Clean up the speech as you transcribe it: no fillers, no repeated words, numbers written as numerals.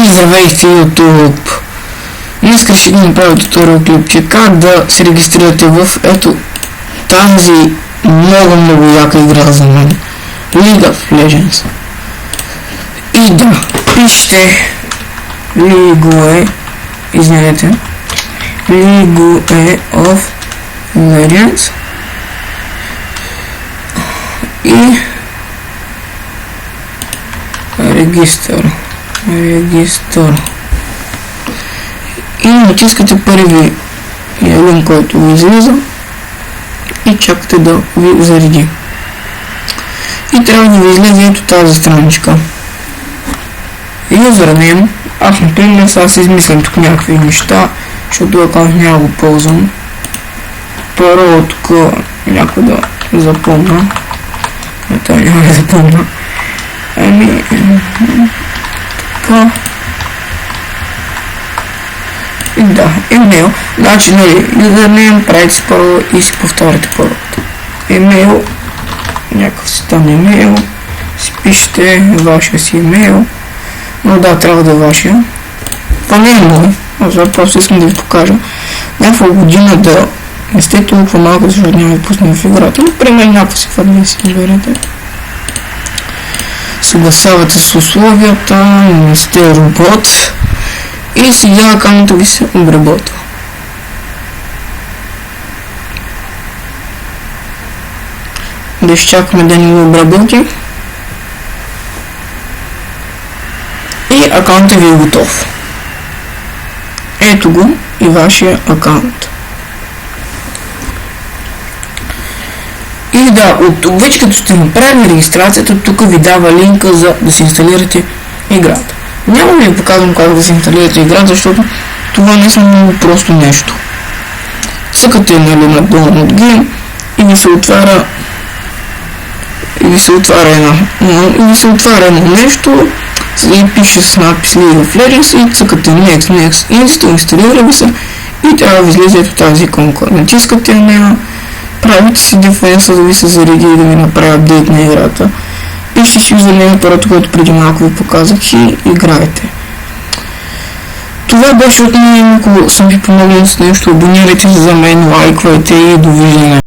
И здравейте, YouTube! Днес ще ви направя туториал клипче как да се регистрирате в ето тази много яка игра за мен, League of Legends. И да, пишете League of Legends и регистър и натискате първи линк, който ви излиза и чакате да ви зареди. И трябва да ви излезе ето тази страничка. Юзернейм, аз например сега си измислям тук някакви неща, защото аккаунт няма го ползвам. Първо тук някой да запомня. Това няма да запомня. Така. И да, имейл. Значи, юзернейм, правите си първо и си повторите първото. Имейл, някакъв си там имейл, си пишете вашия си имейл. Но да, трябва да е вашия. Това не е мой, аз просто искам да ви покажа. Някаква година да не сте толкова малко, защото няма да пуснем в играта. Например, някаква си фадли си изберете. Съгласявате с условията, не сте робот. И сега акаунтът ви се обработва. Да изчакаме да ни го обработи. И акаунтът ви е готов. Ето го и вашия акаунт. И да, от вече като сте направили регистрацията, тук ви дава линка за да си инсталирате играта. Няма да ви показвам как да си инсталирате играта, защото това не е много просто нещо. Цъкате на Download Game и ви се отваря едно нещо и пише с надпис League of Legends и цъкате Next, инсталира ви се и трябва да ви излезе ето тази иконка. Натискате на нея, правите си дефенса да ви се зареди и да ви направи апдейт на играта. Пишете си юзернейм, първото, което преди малко ви показах, и играете. Това беше от мен. Ако съм ви помогнал с нещо, абонирайте се за мен, лайквайте и довиждане.